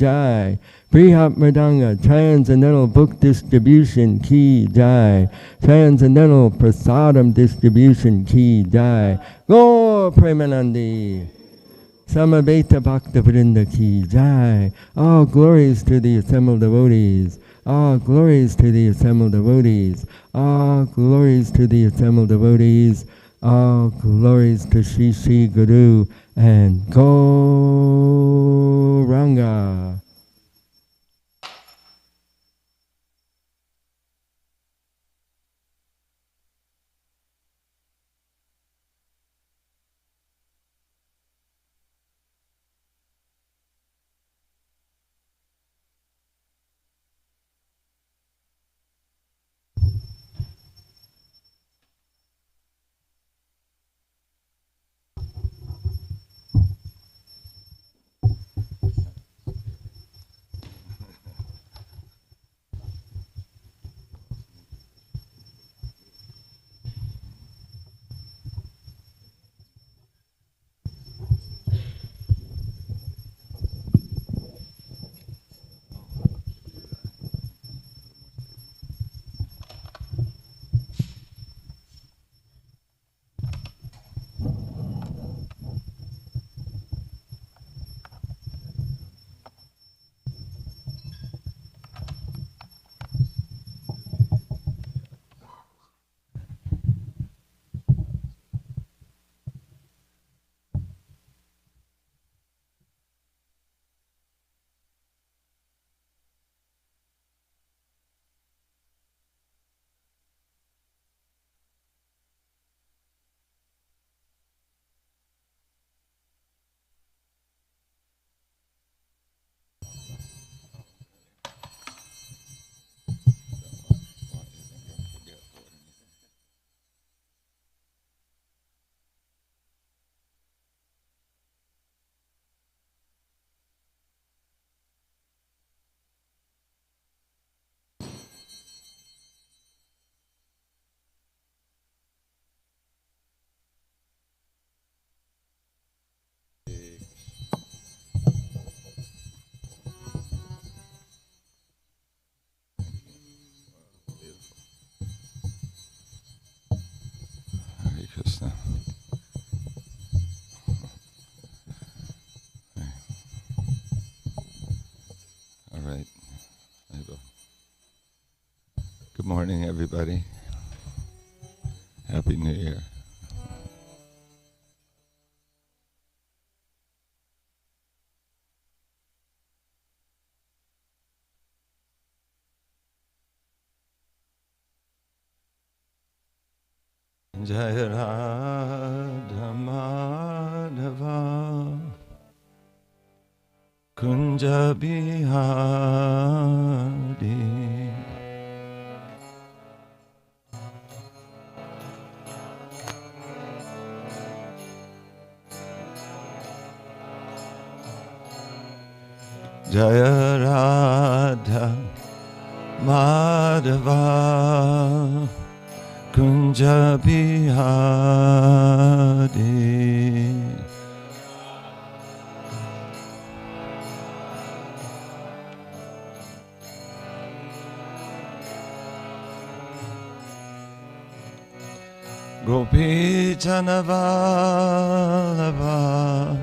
jai. Brihat Mridanga, Transcendental Book Distribution ki jai. Transcendental Prasadam Distribution ki jai. Gaur Premanandi. Samaveta Bhakta Vrinda ki jai. All glories to the assembled devotees. All glories to the assembled devotees. All glories to the assembled devotees. All glories to Shri Shri Guru and Gauranga. Krishna. All right. Good morning, everybody. Happy New Year. Jai Radha Madhava Kunja Bihari Jaya Radha Madhava Kunja Bihari Gopi Janavallabha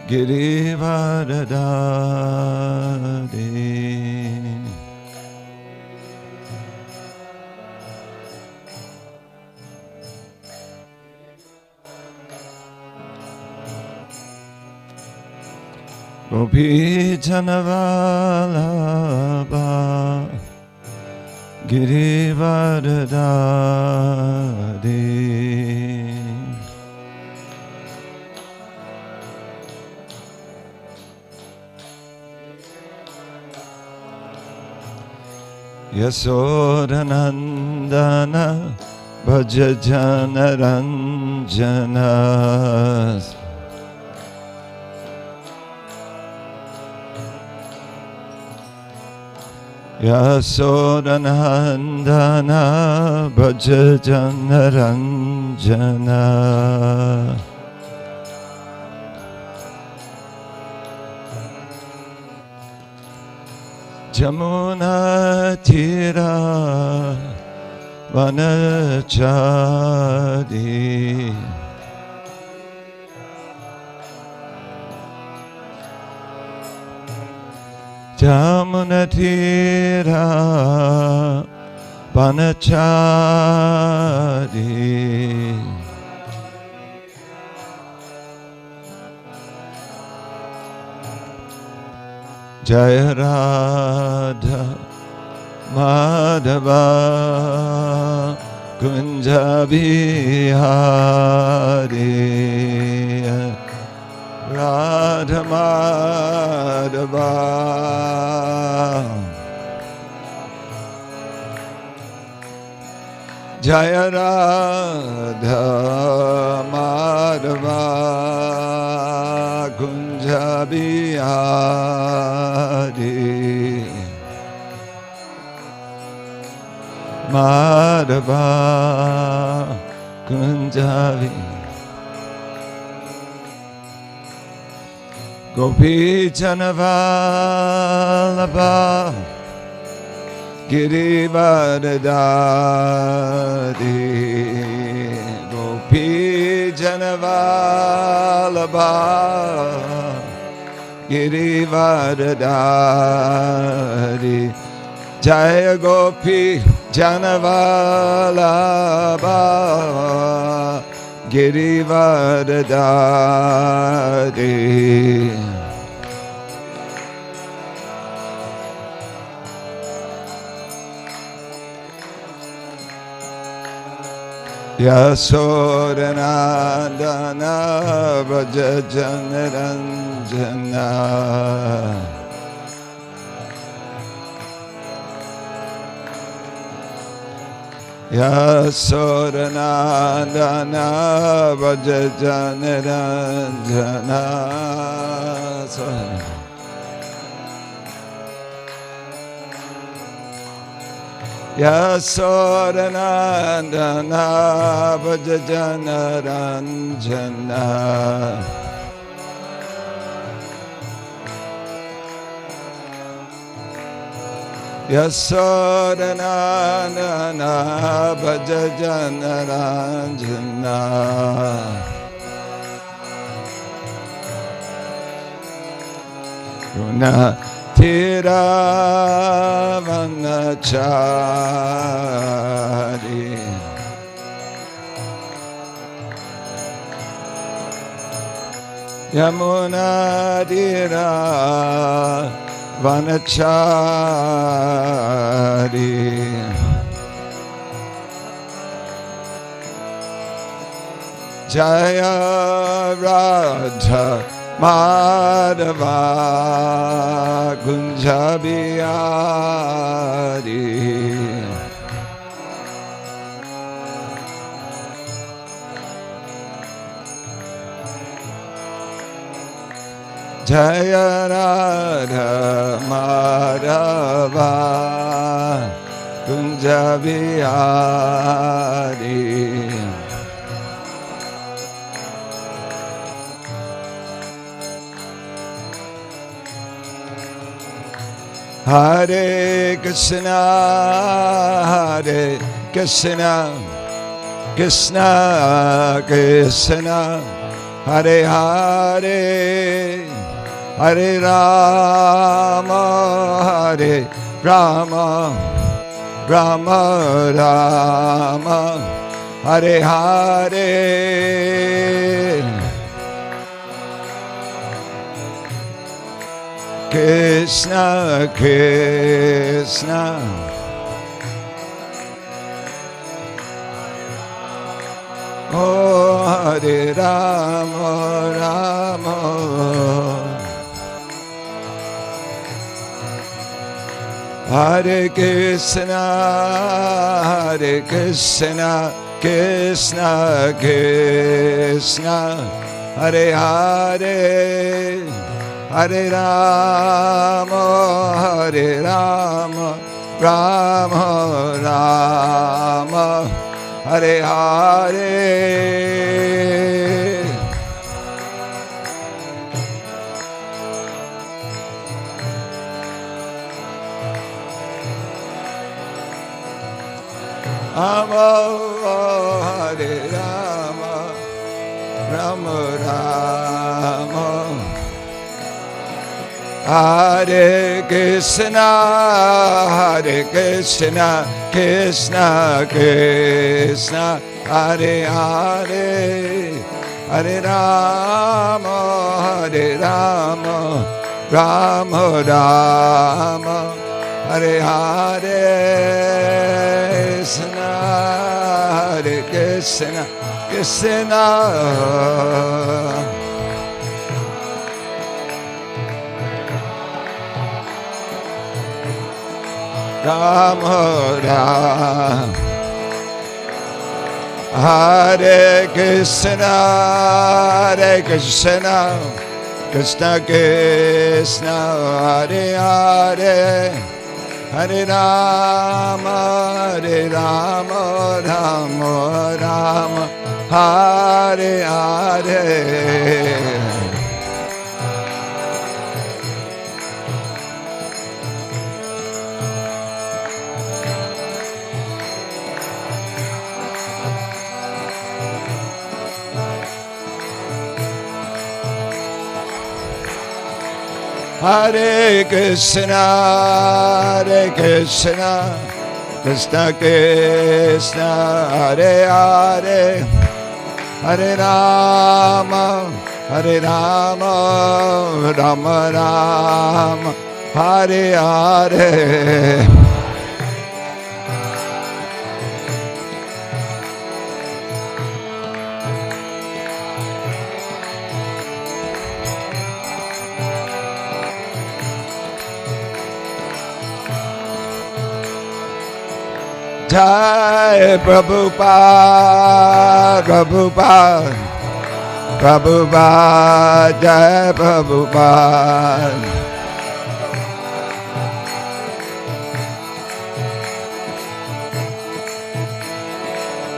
Girivardhari Gopi Janavallabha Girivardhari Yasodanandana Bhajajana Ranjana Yasodanandana Bhajajana Ranjana Jamuna Tira Vanachari Jamuna Tira Vanachari Jaya Radha Madhava Kunja Bihari Radha Madhava Jaya Radha Madhava Kunja Bihari Madhava Kunjavi Gopi Janavalabha Girivardhari Gopi Janavalabha Girivardhari Jaya Gopi Janavalabha Girivardhari Yasodanandana Vraja Janaranjana Yasodanandana Vraja Janaranjana Yasodanandana Vraja Janaranjana Yasodanandana Vraja Janaranjana Guna Tira Vanachari Yamuna Tira Vanachari Jaya Radha Madhava Kunja Bihari Jaya Radha Madhava Kunja Bihari Hare Krishna, Hare Krishna, Krishna Krishna, Hare Hare, Hare Rama, Hare Rama, Rama Rama, Hare Hare. Krishna Krishna Oh Hare Rama Rama Hare Krishna Krishna Krishna Hare Hare Hare Rama, Hare Rama, Rama Rama, Hare Hare. Rama Hare Rama, Rama Rama, Hare Krishna, Hare Krishna, Krishna Krishna, Hare Hare, Hare Rama, Hare Rama, Rama Rama, Hare Hare, Krishna, Hare Krishna, Krishna. Rama Rama, Hare Krishna, Hare Krishna, Krishna Krishna, Hare Hare, Hare Rama, Hare Rama, Rama Rama, Hare Hare. Hare Krishna, Hare Krishna, Krishna Krishna, Hare Hare, Hare Rama, Hare Rama, Rama Rama, Hare Hare. Jai Prabhupada, Prabhupada, Prabhupada, Jai Prabhupada.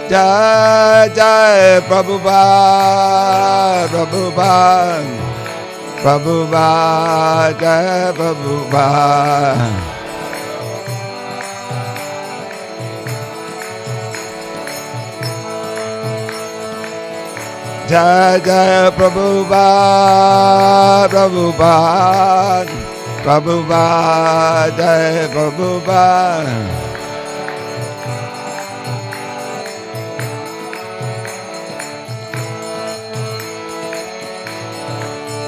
Jai Jai Prabhupada, Prabhupada, Prabhupada, Jai Prabhupada. Jai Jai Prabhupada, Prabhupada, Prabhupada, Jai Prabhupada.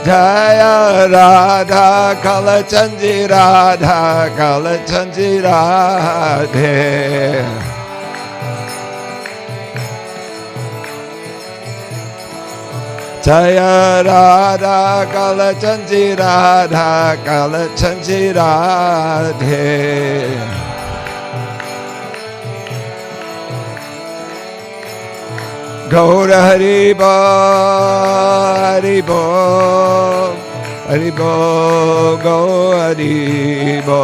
Jaya Radha Kalachandji Radha Kalachandji Radhe. Jaya Radha Kalachandji Radha Kalachandji Radhe. Gaura Haribo, Haribo, Haribo, Go Haribo.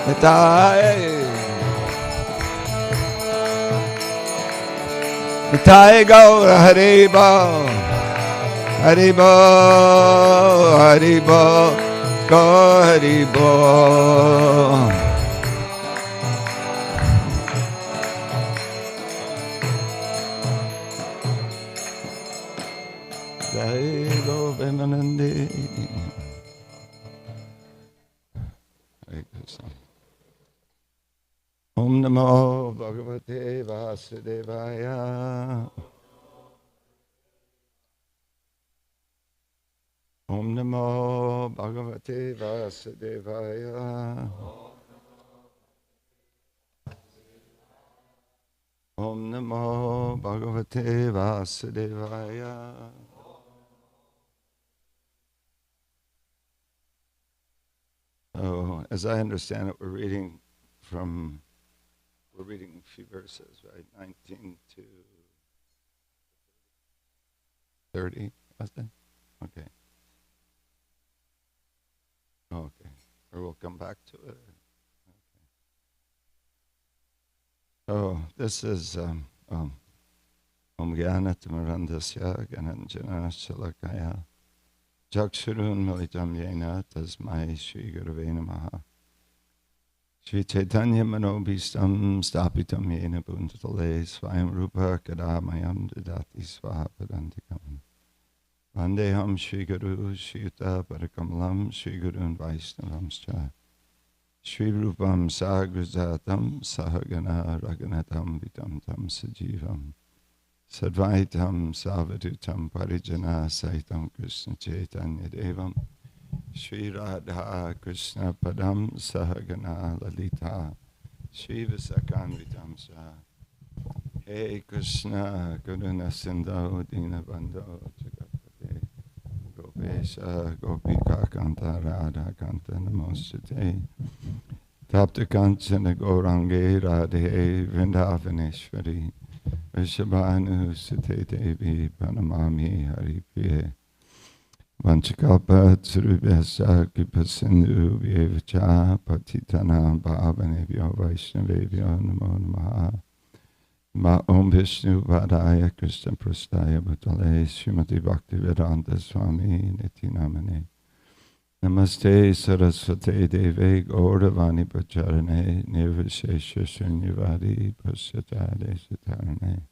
Nitai, Nitai Gaura Haribo, Haribo, Haribo, Go Haribo. Om Namo Bhagavate Vasudevaya. Om Namo Bhagavate Vasudevaya. Om Namo Bhagavate Vasudevaya. So, as I understand it, we're reading a few verses, right? 19 to 30, was it? Okay. Okay. Or we'll come back to it. Okay. So, this is Om Gyana Tamarandasya Gananjana Shalakaya Jakshurun Militam Yena Tasmai Shri Gurave Namaha Shri Chaitanya Manobhistam Stapitam Yena Bhutale Swayam Rupa Kadamayam Didati Swapadantikam Vandeham Shri Guru Shri Yuta Parakamalam Shri Gurun Vaishnavamscha Shri Rupam Sagrajatam Sahagana Raganatam Vitam Tam Sajivam Sadvaitam Savadutam Parijana Saitam Krishna Chaitanya Devam Shri Radha Krishna Padam Sahagana Lalita Shri Visakanvitam Sa Hey Krishna Karuna Sindhu Dinabandho Jagapate Gopesha Gopika Kanta Radha Kanta Namostate Tapta Kanchana Gourange Radhe Vrindavaneshwari Vishabhanu Sate Devi Pranamami Hari Priye Vanchakalpa Tsarubhyasa Kipasindhu Vyevacha Patitanam Bhavanebhyo Vaishnavebhyo Namo Namaha Ma Om Vishnu Vadaya Krishna Prastaya Bhutale Srimati Bhaktivedanta Swami Niti Namane Namaste Saraswate Deve Gauravani Pacharane Nirvishesha Shunyavadi Pasyatade Satarane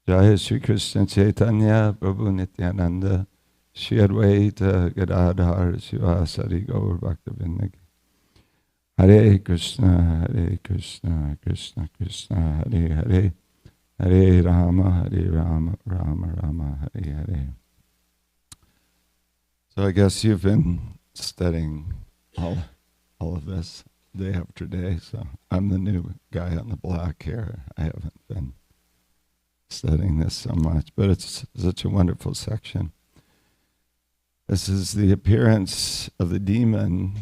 Jaya Sri Krishna Chaitanya Prabhu Nityananda Shri Advaita Gadadhar Sivasari Gaur Bhaktavinda Hare Krishna Krishna Krishna Hare Hare Hare Rama Rama Rama Hare Hare. So I guess you've been studying all of this day after day. So I'm the new guy on the block here. I haven't been studying this so much, but it's such a wonderful section. This is the appearance of the demon,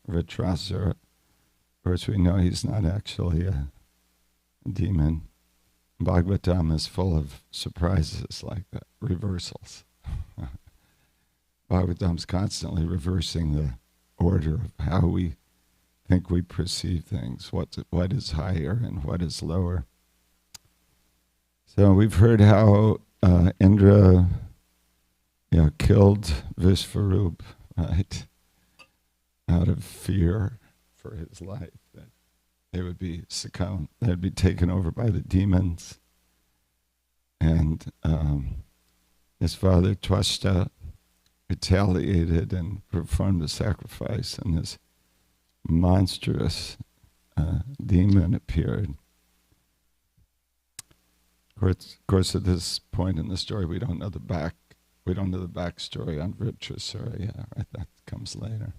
Vritrasura. Of course, we know he's not actually a demon. Bhagavatam is full of surprises like that, reversals. Bhagavatam's constantly reversing the order of how we think we perceive things, what is higher and what is lower. So we've heard how Indra killed Vishvarup, right? Out of fear for his life, that they would be they'd be taken over by the demons. And his father Twashta retaliated and performed a sacrifice, and this monstrous demon appeared. Of course, at this point in the story, we don't know the backstory on Vritrasura. Yeah, right, that comes later.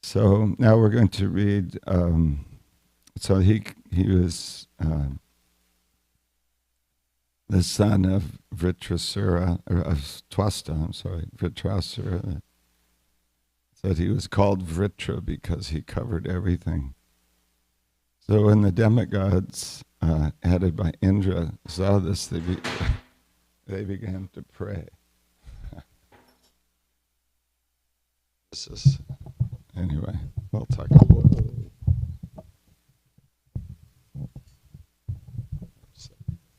So now we're going to read. So he was the son of Vritrasura, or of Twasta. Vritrasura. Said he was called Vritra because he covered everything. So when the demigods, headed by Indra, saw this, they began to pray. This is, anyway, we'll talk about it.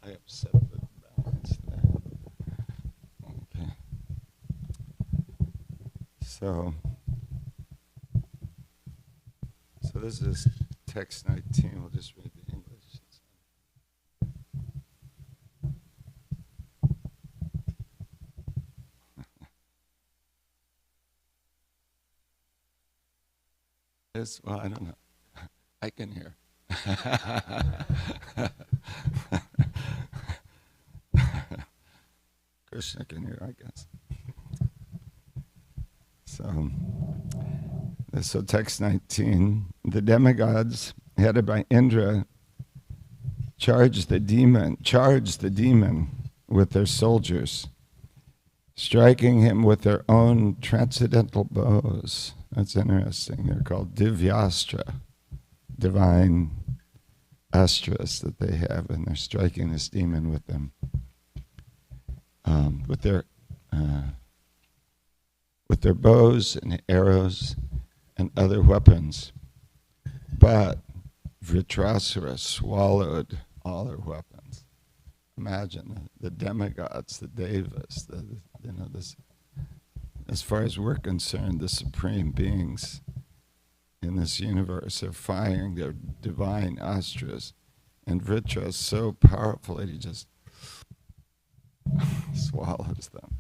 I upset the balance there. Okay. So this is text 19. We'll just read the English. Well, I don't know. I can hear. Krishna can hear, I guess. So text 19. The demigods, headed by Indra, charged the demon with their soldiers, striking him with their own transcendental bows. That's interesting. They're called divyastra, divine astras that they have, and they're striking this demon with them, with their bows and arrows and other weapons. But Vritrasura swallowed all their weapons. Imagine the demigods, the devas, this. As far as we're concerned, the supreme beings, in this universe. They're firing their divine astras, and Vritra is so powerful that he just swallows them.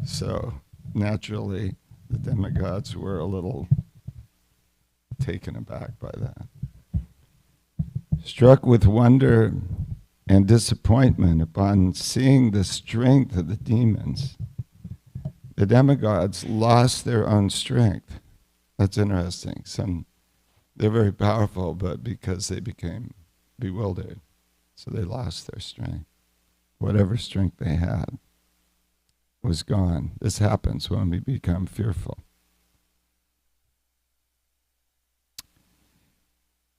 So naturally, the demigods were a little taken aback by that. Struck with wonder and disappointment upon seeing the strength of the demons, the demigods lost their own strength. That's interesting. They're very powerful, but because they became bewildered, so they lost their strength. Whatever strength they had was gone. This happens when we become fearful.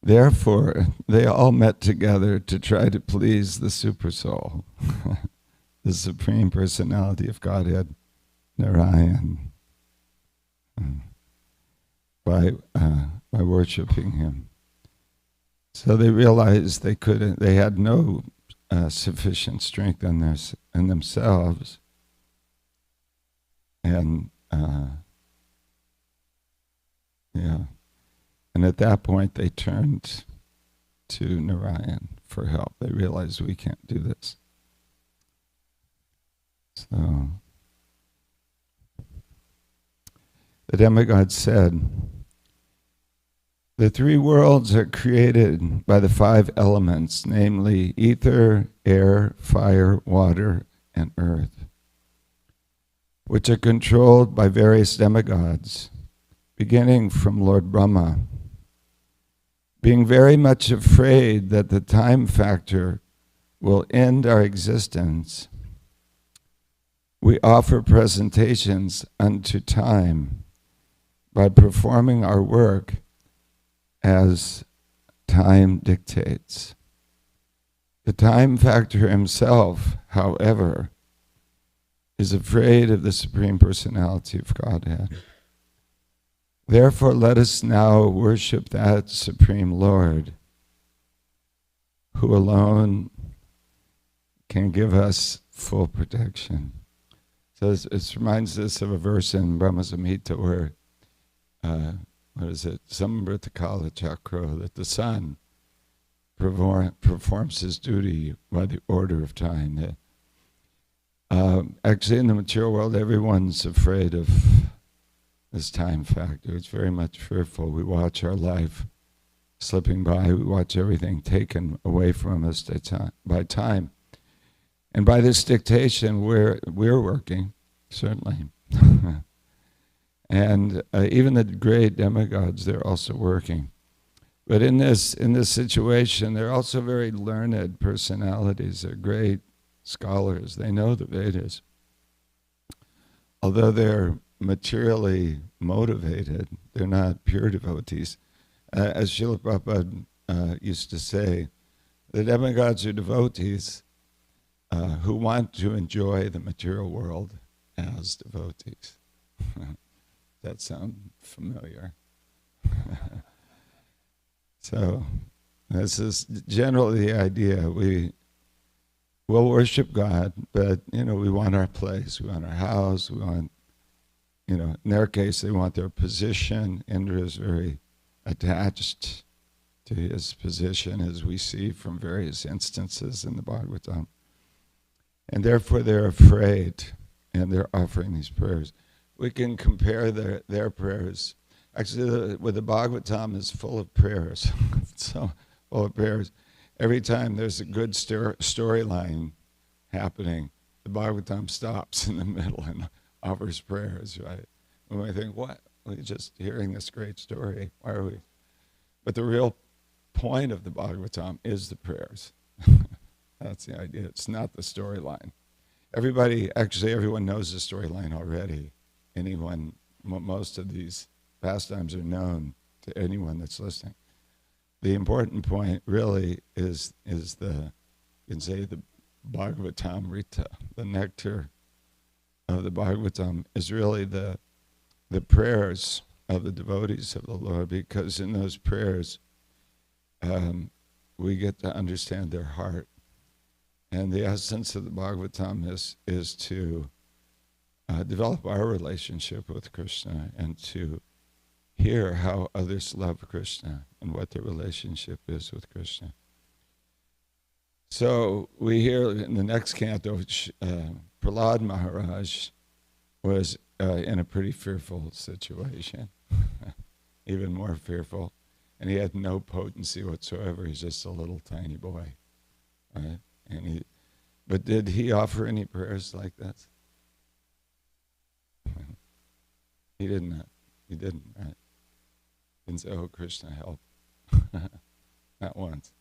Therefore, they all met together to try to please the Supersoul, the Supreme Personality of Godhead, Narayan, by worshiping him. So they realized they had no sufficient strength in themselves, and and at that point they turned to Narayan for help. They realized we can't do this. So the demigod said, "The three worlds are created by the 5 elements, namely ether, air, fire, water, and earth, which are controlled by various demigods, beginning from Lord Brahma. Being very much afraid that the time factor will end our existence, we offer presentations unto time by performing our work as time dictates. The time factor himself, however, is afraid of the Supreme Personality of Godhead. Therefore, let us now worship that Supreme Lord, who alone can give us full protection." So it reminds us of a verse in Brahma Samhita where, Samritakala Chakra, that the sun performs his duty by the order of time. Actually, in the material world, everyone's afraid of this time factor. It's very much fearful. We watch our life slipping by. We watch everything taken away from us by time. And by this dictation, we're working, certainly. And even the great demigods, they're also working. But in this situation, they're also very learned personalities. They're great scholars. They know the Vedas. Although they're materially motivated, they're not pure devotees. As Srila Prabhupada used to say, the demigods are devotees who want to enjoy the material world as devotees. That sound familiar? So this is generally the idea. We will worship God, but we want our place, we want our house, we want, in their case, they want their position. Indra is very attached to his position, as we see from various instances in the Bhagavatam. And therefore they're afraid, and they're offering these prayers. We can compare their prayers. Actually, the Bhagavatam is full of prayers. So full of prayers. Every time there's a good storyline happening, the Bhagavatam stops in the middle and offers prayers, right? And we think, what? We're just hearing this great story. Why are we? But the real point of the Bhagavatam is the prayers. That's the idea. It's not the storyline. Everyone knows the storyline already. Most of these pastimes are known to anyone that's listening. The important point really is the Bhagavatamrita, the nectar of the Bhagavatam, is really the prayers of the devotees of the Lord, because in those prayers we get to understand their heart. And the essence of the Bhagavatam is to develop our relationship with Krishna and to hear how others love Krishna and what their relationship is with Krishna. So we hear in the next canto, Prahlad Maharaj was in a pretty fearful situation, even more fearful, and he had no potency whatsoever. He's just a little tiny boy, right? But did he offer any prayers like that? He didn't. He didn't, right? Didn't say, "Oh, Krishna, help." Not once.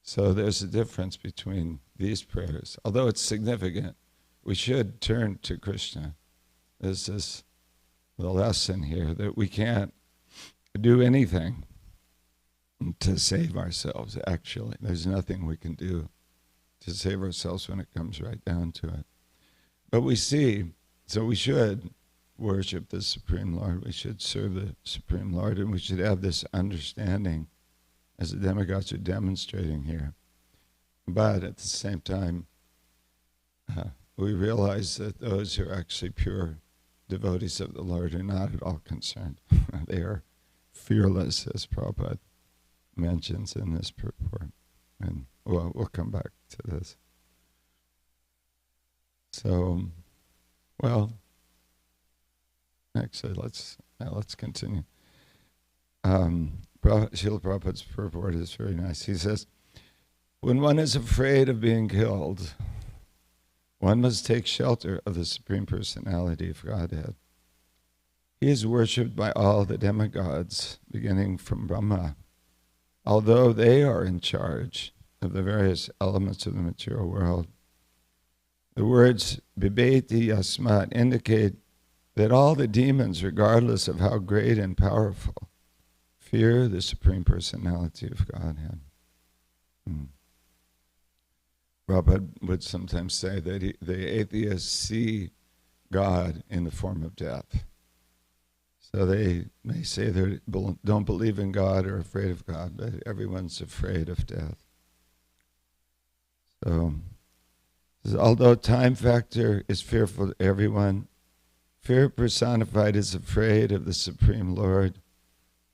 So there's a difference between these prayers. Although it's significant, we should turn to Krishna. This is the lesson here, that we can't do anything to save ourselves, actually. There's nothing we can do to save ourselves when it comes right down to it. But we see, so we should worship the Supreme Lord. We should serve the Supreme Lord, and we should have this understanding as the demigods are demonstrating here. But at the same time, we realize that those who are actually pure devotees of the Lord are not at all concerned. They are fearless, as Prabhupada mentions in this purport. And we'll come back to this. So, well, actually, let's continue. Srila Prabhupada's purport is very nice. He says, when one is afraid of being killed, one must take shelter of the Supreme Personality of Godhead. He is worshipped by all the demigods, beginning from Brahma, although they are in charge of the various elements of the material world. The words Bibeti Yasmat indicate that all the demons, regardless of how great and powerful, fear the Supreme Personality of Godhead. Prabhupada would sometimes say that the atheists see God in the form of death. So they may say they don't believe in God or afraid of God, but everyone's afraid of death. So, although time factor is fearful to everyone, fear personified is afraid of the Supreme Lord,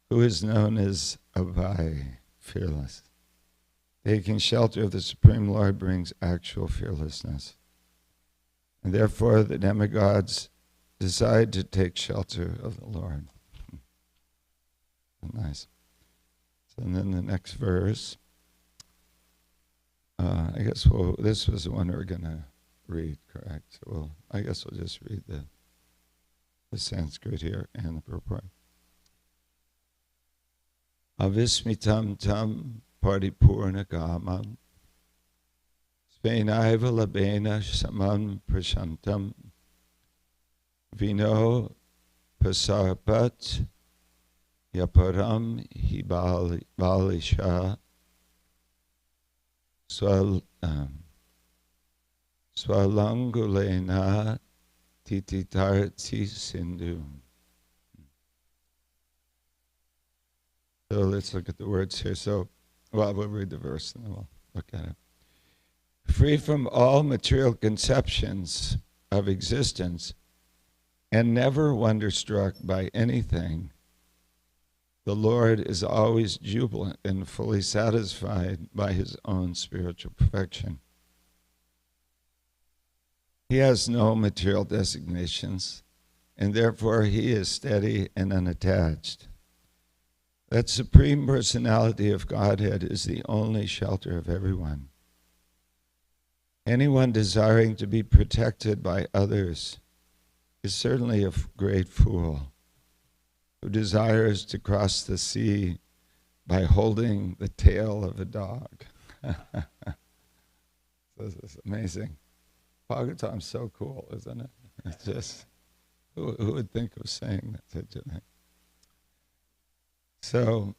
who is known as Abhay, fearless. Taking shelter of the Supreme Lord brings actual fearlessness. And therefore the demigods decide to take shelter of the Lord. Nice. So then the next verse, I guess this was the one we're going to read, correct? So I guess we'll just read the Sanskrit here and the purport. Avismitam tam paripurna kamam svenaiva labena samam prashantam vino pasarpat yaparam hibalisha swalangulena tititarti sindhu. So let's look at the words here. So, we'll read the verse and then we'll look at it. Free from all material conceptions of existence and never wonderstruck by anything, the Lord is always jubilant and fully satisfied by his own spiritual perfection. He has no material designations, and therefore he is steady and unattached. That Supreme Personality of Godhead is the only shelter of everyone. Anyone desiring to be protected by others is certainly a great fool who desires to cross the sea by holding the tail of a dog. This is amazing. Bhagavatam's so cool, isn't it? It's just, who would think of saying that such a thing? So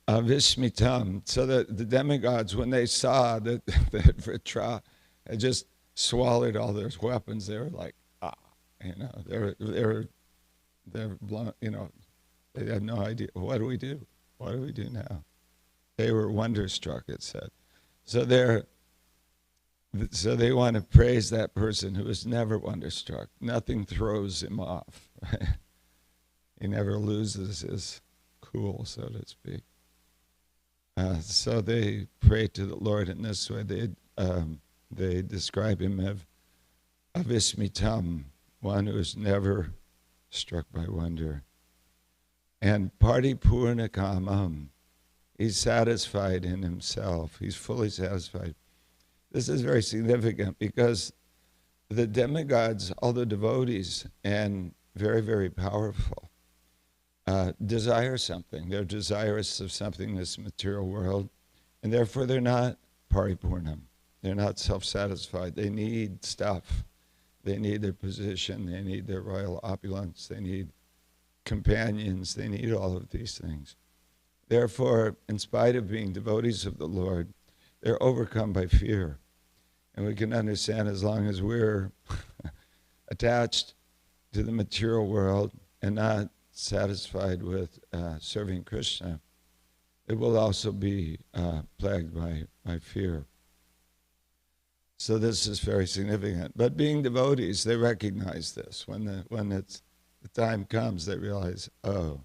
Vishmitam, so that the demigods, when they saw that Vritra had just swallowed all their weapons, they were like, they're blown, they had no idea. What do we do? What do we do now? They were wonderstruck, it said. So they want to praise that person who is never wonderstruck. Nothing throws him off. Right? He never loses his cool, so to speak. So they pray to the Lord in this way. They describe him as avismitam, one who is never struck by wonder. And paripurna kamam, he's satisfied in himself. He's fully satisfied. This is very significant because the demigods, all the devotees, and very, very powerful, desire something. They're desirous of something in this material world, and therefore they're not paripurnam. They're not self-satisfied. They need stuff. They need their position. They need their royal opulence. They need companions. They need all of these things. Therefore, in spite of being devotees of the Lord, they're overcome by fear. And we can understand, as long as we're attached to the material world and not satisfied with serving Krishna, it will also be plagued by fear. So this is very significant. But being devotees, they recognize this. When the time comes, they realize, oh,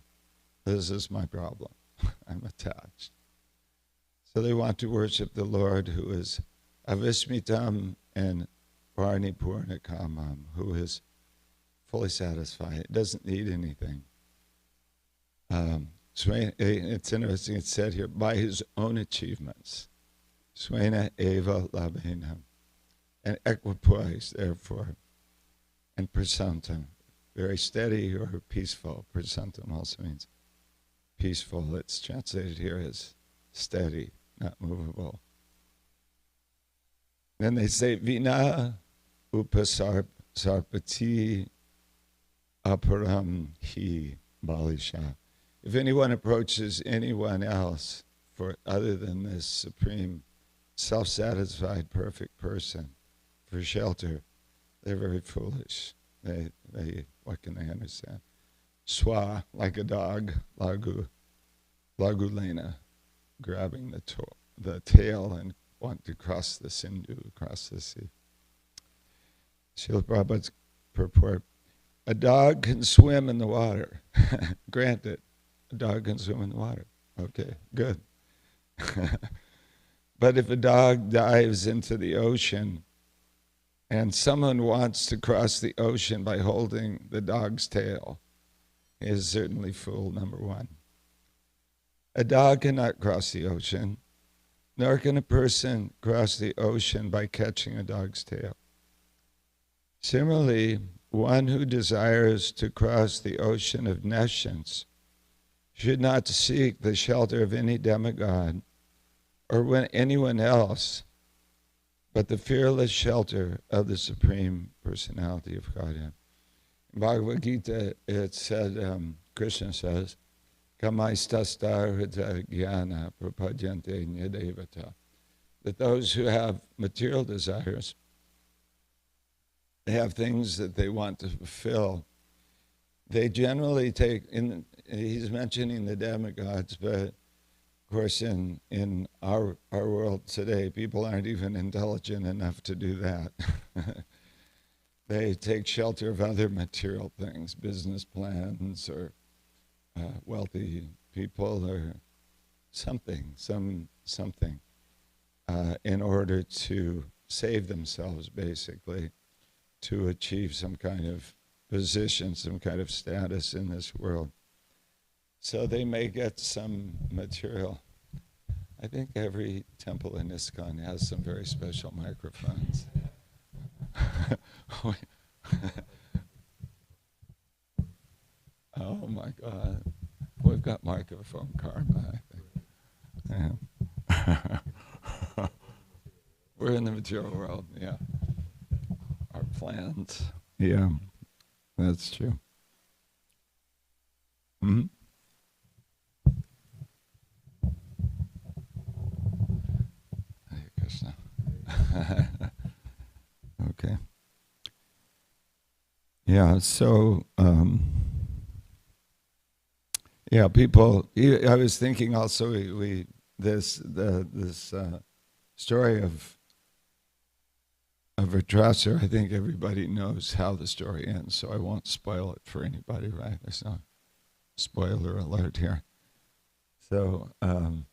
this is my problem. I'm attached. So they want to worship the Lord, who is avismitam and paripurna kamam, who is fully satisfied. It doesn't need anything. It's interesting, it's said here, by his own achievements. Swena eva labhenam. And equipoise, therefore. And prasantam, very steady or peaceful. Prasantam also means peaceful. It's translated here as steady, not movable. Then they say, Vina upasarpati aparam hi balisha. If anyone approaches anyone else for other than this supreme, self-satisfied, perfect person for shelter, they're very foolish. They what can they understand? Swa, like a dog, lagulena, grabbing the tail and want to cross the Sindhu, cross the sea. Srila Prabhupada's purport, a dog can swim in the water. Granted, a dog can swim in the water. Okay, good. But if a dog dives into the ocean and someone wants to cross the ocean by holding the dog's tail, he is certainly fool number one. A dog cannot cross the ocean, nor can a person cross the ocean by catching a dog's tail. Similarly, one who desires to cross the ocean of nescience should not seek the shelter of any demigod or anyone else, but the fearless shelter of the Supreme Personality of Godhead. In Bhagavad Gita, it said, Krishna says, Kamaistastar hrita jnana prapadyante nyadevata, that those who have material desires, they have things that they want to fulfill, they generally take, he's mentioning the demigods, but of course in our world today, people aren't even intelligent enough to do that. They take shelter of other material things, business plans or wealthy people or something, in order to save themselves, basically, to achieve some kind of position, some kind of status in this world. So they may get some material. I think every temple in ISKCON has some very special microphones. Oh my God. We've got microphone karma, I think. Yeah. We're in the material world, yeah. Our plans. Yeah, that's true. Mm-hmm. Hare Krishna. Okay. Yeah, so, people, I was thinking also, this story of Vitrasur, I think everybody knows how the story ends, so I won't spoil it for anybody, right? Spoiler alert here. So, and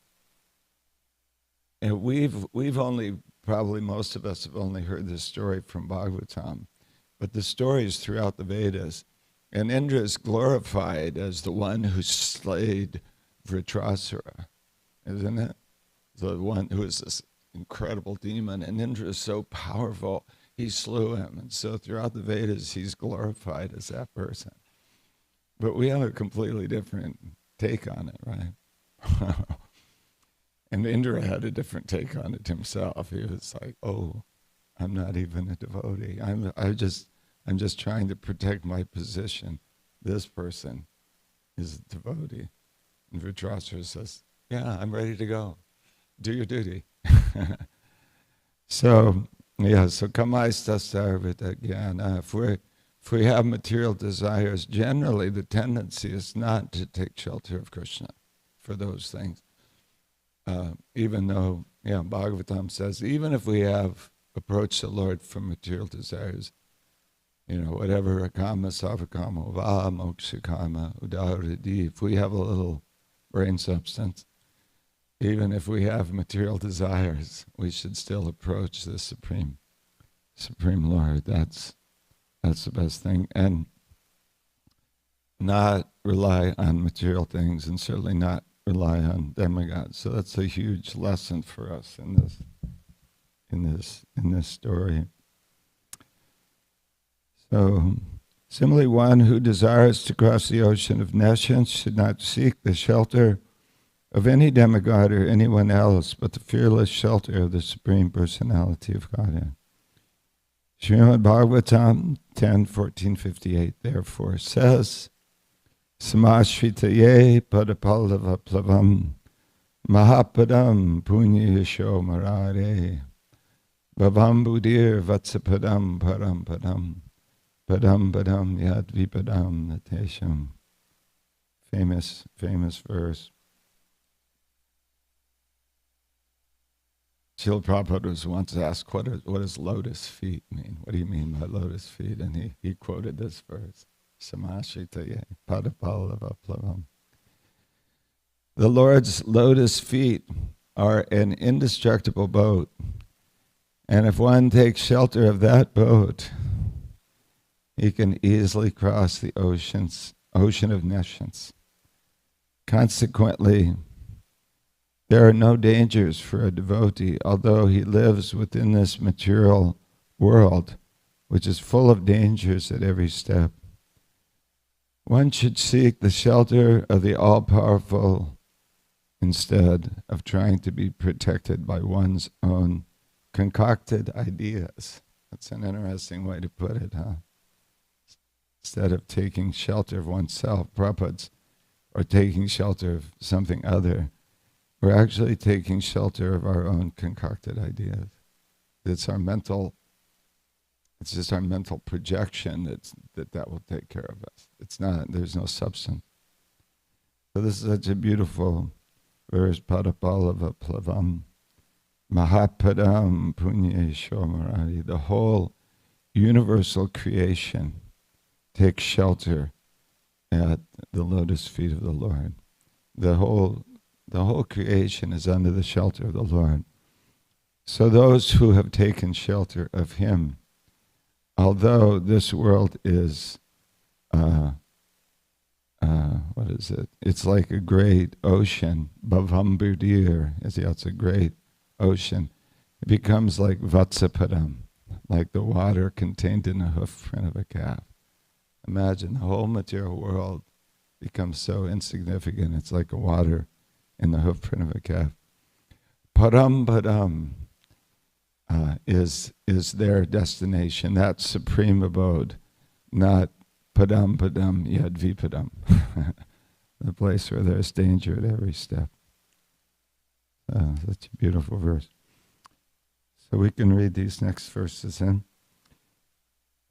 we've only, probably most of us have only heard this story from Bhagavatam, but the stories throughout the Vedas. And Indra is glorified as the one who slayed Vritrasura, isn't it? The one who is this incredible demon, and Indra is so powerful, he slew him. And so throughout the Vedas, he's glorified as that person. But we have a completely different take on it, right? And Indra had a different take on it himself. He was like, "Oh, I'm not even a devotee. I'm just trying to protect my position. This person is a devotee." And Vritrasura says, "Yeah, I'm ready to go. Do your duty." So kamaista sarvita jnana. If we have material desires, generally the tendency is not to take shelter of Krishna for those things. Even though, Bhagavatam says, even if we have approached the Lord for material desires, whatever kama, savakama, va, moksha kama, udaradi, if we have a little brain substance, even if we have material desires, we should still approach the Supreme Lord. That's the best thing. And not rely on material things, and certainly not rely on demigods. So that's a huge lesson for us in this story. So similarly, one who desires to cross the ocean of nescience should not seek the shelter of any demigod or anyone else, but the fearless shelter of the Supreme Personality of Godhead. Srimad Bhagavatam 10:14-58 therefore says, Samashvitaye padapallava plavam mahapadam punyasho marare bhavam buddhir vatsapadam param padam padam yad vipadam natesham. Famous verse. Srila Prabhupada was once asked, what does lotus feet mean? What do you mean by lotus feet? And he quoted this verse, Samashitaye padapallava plavam. The Lord's lotus feet are an indestructible boat, and if one takes shelter of that boat, he can easily cross the ocean of nescience. Consequently, there are no dangers for a devotee, although he lives within this material world, which is full of dangers at every step. One should seek the shelter of the all-powerful instead of trying to be protected by one's own concocted ideas. That's an interesting way to put it, huh? Instead of taking shelter of oneself, Prabhupada's, or taking shelter of something other, we're actually taking shelter of our own concocted ideas. It's just our mental projection that will take care of us. It's not, there's no substance. So this is such a beautiful verse, Padapallava plavam mahapadam punyesho marari. The whole universal creation takes shelter at the lotus feet of the Lord. The whole creation is under the shelter of the Lord. So those who have taken shelter of Him, although this world is, what is it? It's like a great ocean. Bhavambudir, it's a great ocean. It becomes like Vatsapadam, like the water contained in the hoof print of a calf. Imagine the whole material world becomes so insignificant. It's like a water in the hoof print of a calf. Param Padam is their destination, that supreme abode, not Padam Yad Vipadam, the place where there's danger at every step. Such a beautiful verse. So we can read these next verses in.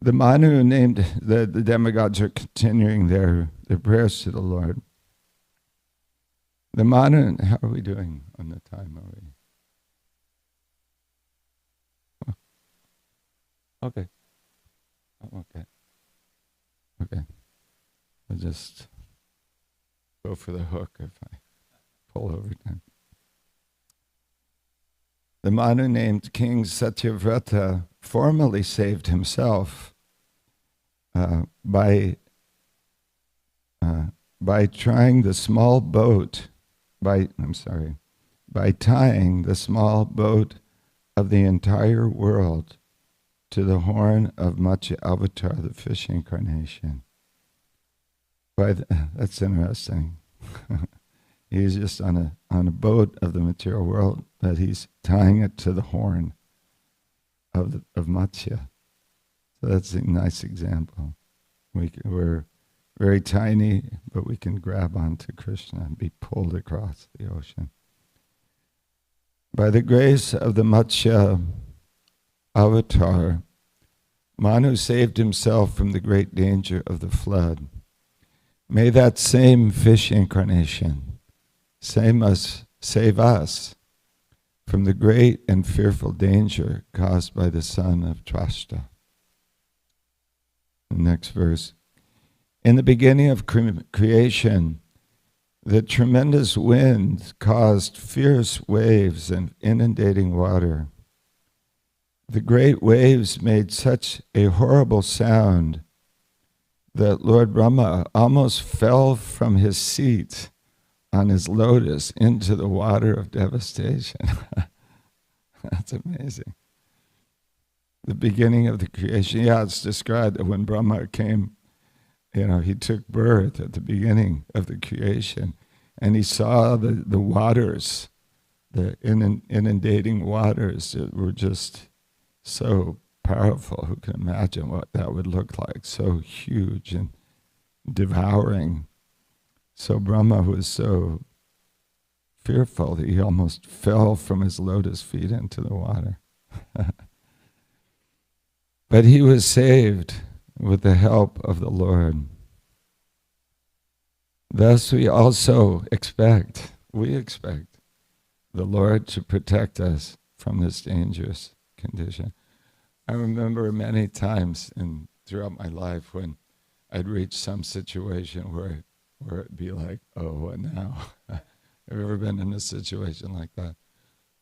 The Manu named, the demigods are continuing their prayers to the Lord. The Manu, how are we doing on the time? Are we? Okay. Okay. We'll just go for the hook if I pull over time. The Manu named King Satyavrata formally saved himself by trying the small boat, by tying the small boat of the entire world to the horn of Matsya Avatar, the fish incarnation. That's interesting. He's just on a boat of the material world, but he's tying it to the horn of Matsya. So that's a nice example. We're very tiny, but we can grab onto Krishna and be pulled across the ocean. By the grace of the Matsya Avatar, Manu saved himself from the great danger of the flood. May that same fish incarnation save us from the great and fearful danger caused by the son of Trashta. The next verse. In the beginning of creation, the tremendous wind caused fierce waves and inundating water. The great waves made such a horrible sound that Lord Brahma almost fell from his seat on his lotus into the water of devastation. That's amazing. The beginning of the creation. Yeah, it's described that when Brahma came, he took birth at the beginning of the creation, and he saw the waters, the inundating waters that were just so powerful. Who can imagine what that would look like? So huge and devouring. So Brahma was so fearful that he almost fell from his lotus feet into the water. But he was saved with the help of the Lord. Thus we expect the Lord to protect us from this dangerous condition. I remember many times throughout my life when I'd reach some situation where it'd be like, oh, what now? Have you ever been in a situation like that?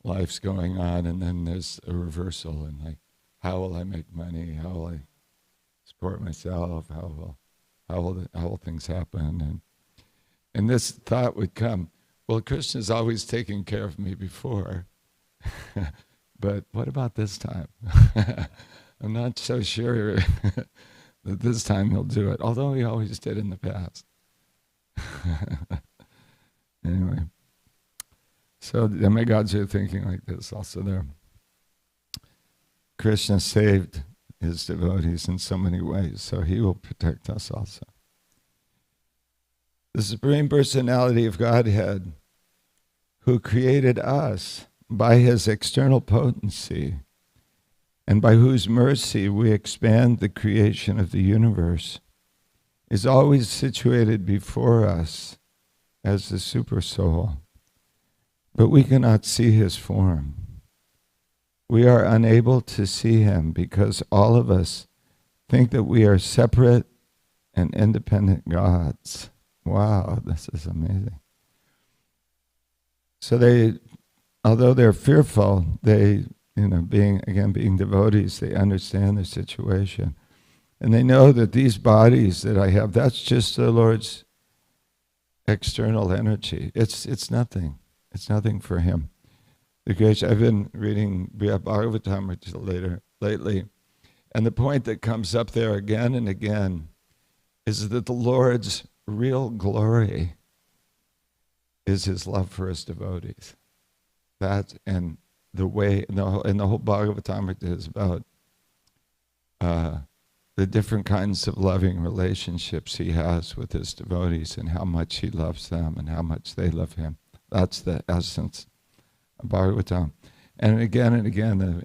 Life's going on, and then there's a reversal, and like, how will I make money? How will I support myself? How will things happen? And this thought would come, well, Krishna's always taken care of me before, but what about this time? I'm not so sure that this time he'll do it, although he always did in the past. Anyway, so the demigods are thinking like this also there. Krishna saved his devotees in so many ways, so he will protect us also. The Supreme Personality of Godhead, who created us by his external potency, and by whose mercy we expand the creation of the universe, is always situated before us as the Supersoul, but we cannot see his form. We are unable to see him because all of us think that we are separate and independent gods. Wow, this is amazing. So although they're fearful, being devotees, they understand the situation. And they know that these bodies that I have, that's just the Lord's external energy. It's nothing. It's nothing for him. Because I've been reading Bhagavatam lately, and the point that comes up there again and again is that the Lord's real glory is his love for his devotees. That and the way, and the whole Bhagavatam is about the different kinds of loving relationships he has with his devotees and how much he loves them and how much they love him. That's the essence of Bhagavatam. And again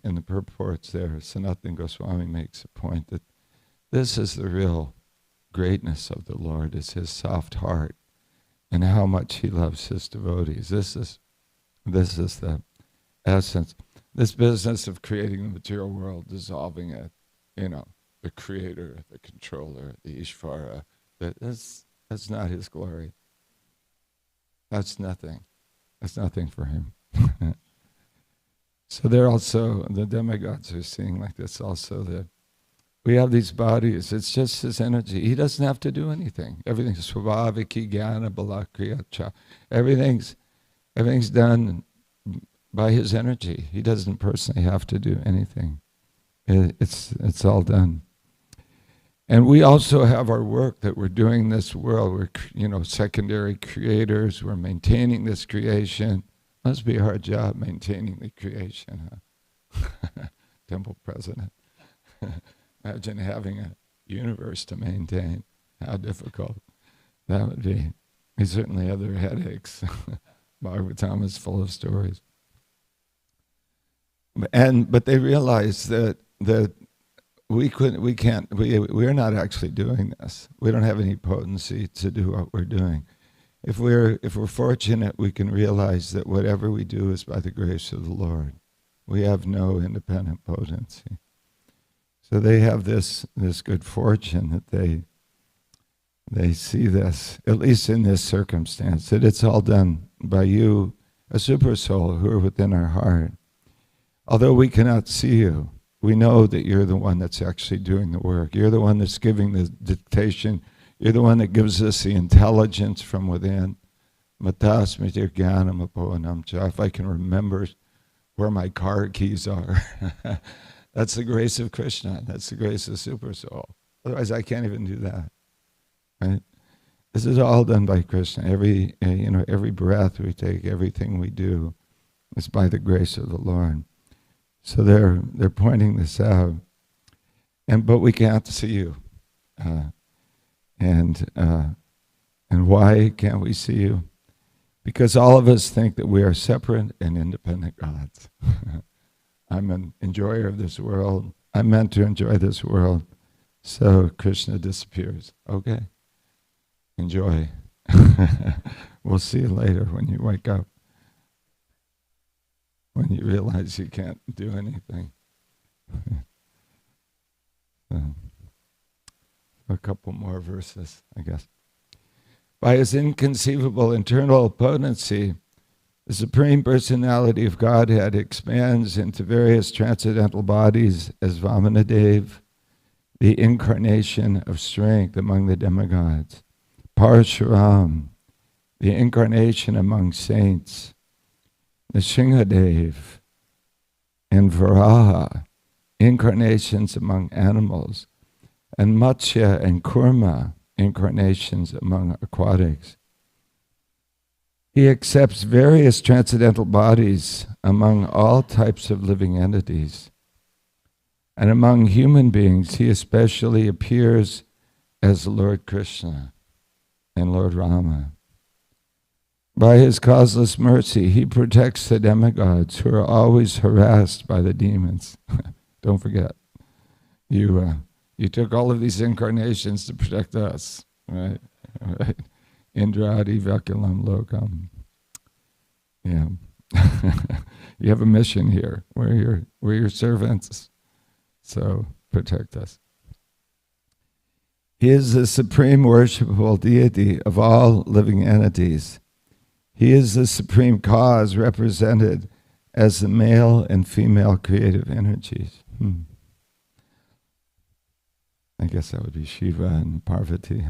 in the purports there, Sanatana Goswami makes a point that this is the real greatness of the Lord, is his soft heart and how much he loves his devotees. This is the essence. This business of creating the material world, dissolving it, the creator, the controller, the Ishvara, that's not his glory. That's nothing. That's nothing for him. So they're also, the demigods are seeing like this also, that we have these bodies, it's just his energy. He doesn't have to do anything. Everything's svabhaviki jnana balakriyacha. Everything's done by his energy. He doesn't personally have to do anything. It's all done. And we also have our work that we're doing in this world. We're, secondary creators. We're maintaining this creation. Must be a hard job maintaining the creation, huh? Temple president. Imagine having a universe to maintain. How difficult that would be. We certainly have their headaches. Bhagavatam is full of stories. But they realize that we're not actually doing this. We don't have any potency to do what we're doing. If we're fortunate, we can realize that whatever we do is by the grace of the Lord. We have no independent potency. So they have this good fortune that they see this, at least in this circumstance, that it's all done by you, a super soul who are within our heart. Although we cannot see you, we know that you're the one that's actually doing the work. You're the one that's giving the dictation. You're the one that gives us the intelligence from within. Matasmitir jnanam apohanamcha. If I can remember where my car keys are, that's the grace of Krishna. That's the grace of Super Soul. Otherwise, I can't even do that. Right? This is all done by Krishna. Every breath we take, everything we do, is by the grace of the Lord. So they're pointing this out, but we can't see you. And why can't we see you? Because all of us think that we are separate and independent gods. I'm an enjoyer of this world. I'm meant to enjoy this world. So Krishna disappears. Okay, enjoy. We'll see you later when you wake up. When you realize you can't do anything. So, a couple more verses, I guess. By his inconceivable internal potency, the Supreme Personality of Godhead expands into various transcendental bodies as Vamanadev, the incarnation of strength among the demigods, Parshuram, the incarnation among saints, Nrsimhadev, and Varaha, incarnations among animals, and Matsya and Kurma, incarnations among aquatics. He accepts various transcendental bodies among all types of living entities. And among human beings, he especially appears as Lord Krishna and Lord Rama. By his causeless mercy, he protects the demigods who are always harassed by the demons. Don't forget, you took all of these incarnations to protect us, right? Right. Indradi Vakilam Lokam. Yeah. You have a mission here. We're your servants. So protect us. He is the supreme worshipable deity of all living entities. He is the supreme cause represented as the male and female creative energies. I guess that would be Shiva and Parvati.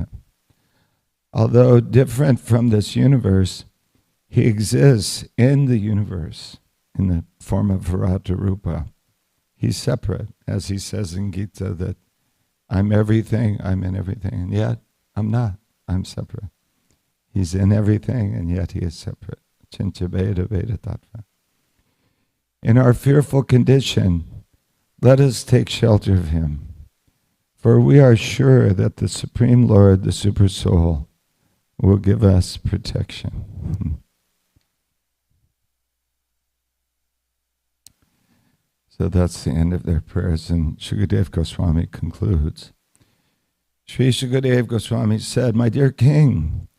Although different from this universe, he exists in the universe in the form of Virata Rupa. He's separate, as he says in Gita, that I'm everything, I'm in everything, and yet I'm not, I'm separate. He's in everything, and yet he is separate. Chincha Veda Veda Tattva. In our fearful condition, let us take shelter of him, for we are sure that the Supreme Lord, the Super Soul, will give us protection. So that's the end of their prayers, and Shukadev Goswami concludes. Sri Shukadev Goswami said, "My dear king,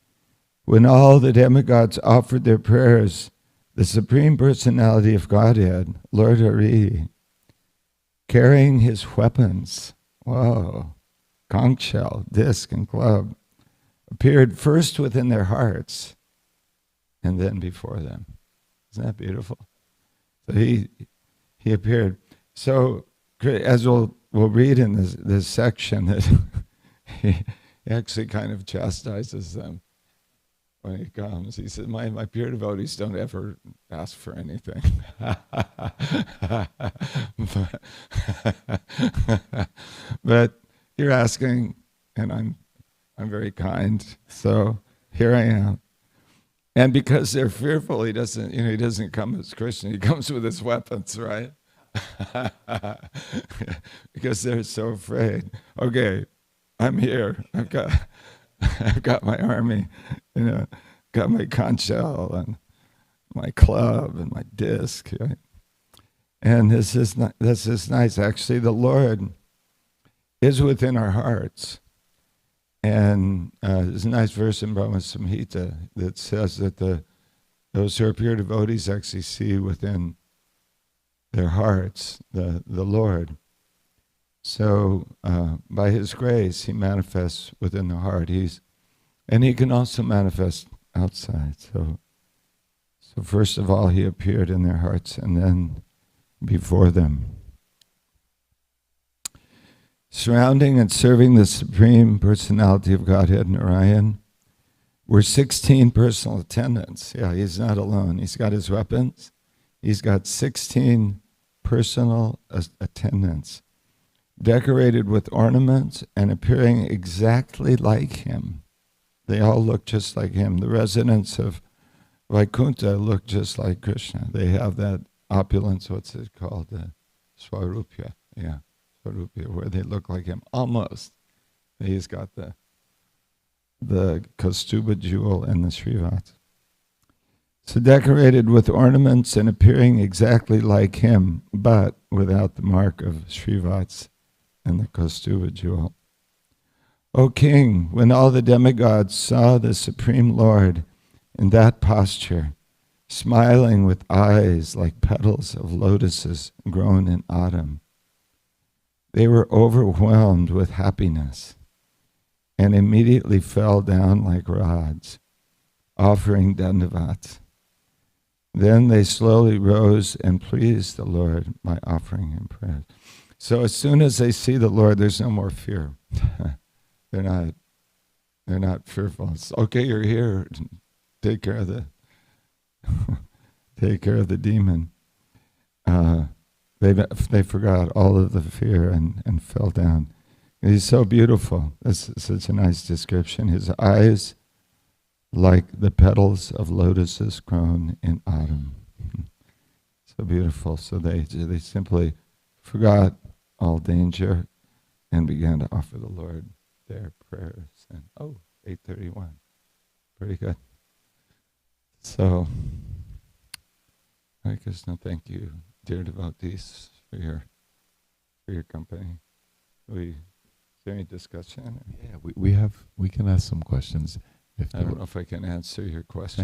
when all the demigods offered their prayers, the Supreme Personality of Godhead, Lord Hari, carrying his weapons, conch shell, disc, and club, appeared first within their hearts, and then before them. Isn't that beautiful? So he appeared. So as we'll read in this section that he actually kind of chastises them when he comes. He says, my pure devotees don't ever ask for anything. But you're asking, and I'm very kind, so here I am. And because they're fearful, he doesn't come as Krishna. He comes with his weapons, right? Because they're so afraid. Okay, I'm here. I've got my army, got my conch shell and my club and my disc. Right? And this is nice. Actually, the Lord is within our hearts. And there's a nice verse in Brahma Samhita that says that those who are pure devotees actually see within their hearts the Lord. So by His grace, He manifests within the heart. And He can also manifest outside. So first of all, He appeared in their hearts, and then before them. Surrounding and serving the Supreme Personality of Godhead, Narayan, were 16 personal attendants. Yeah, He's not alone. He's got His weapons. He's got 16 personal attendants, decorated with ornaments and appearing exactly like Him. They all look just like Him. The residents of Vaikuntha look just like Krishna. They have that opulence, what's it called? Swarupya. Yeah. Where they look like Him, almost. He's got the Kaustubha jewel and the Srivats. So decorated with ornaments and appearing exactly like Him, but without the mark of Srivats and the Kaustubha jewel. O King, when all the demigods saw the Supreme Lord in that posture, smiling with eyes like petals of lotuses grown in autumn, they were overwhelmed with happiness and immediately fell down like rods, offering dandavats. Then they slowly rose and pleased the Lord by offering Him prayer. So as soon as they see the Lord, there's no more fear. They're not fearful. It's okay, you're here. Take care of the demon. They forgot all of the fear and fell down. He's so beautiful. That's such a nice description. His eyes like the petals of lotuses grown in autumn. So beautiful. So they simply forgot all danger and began to offer the Lord their prayers. And 8:31. Pretty good. So, Hare Krishna, thank you, dear devotees, for your company. Is there any discussion? Yeah, we can ask some questions. I don't know if I can answer your question.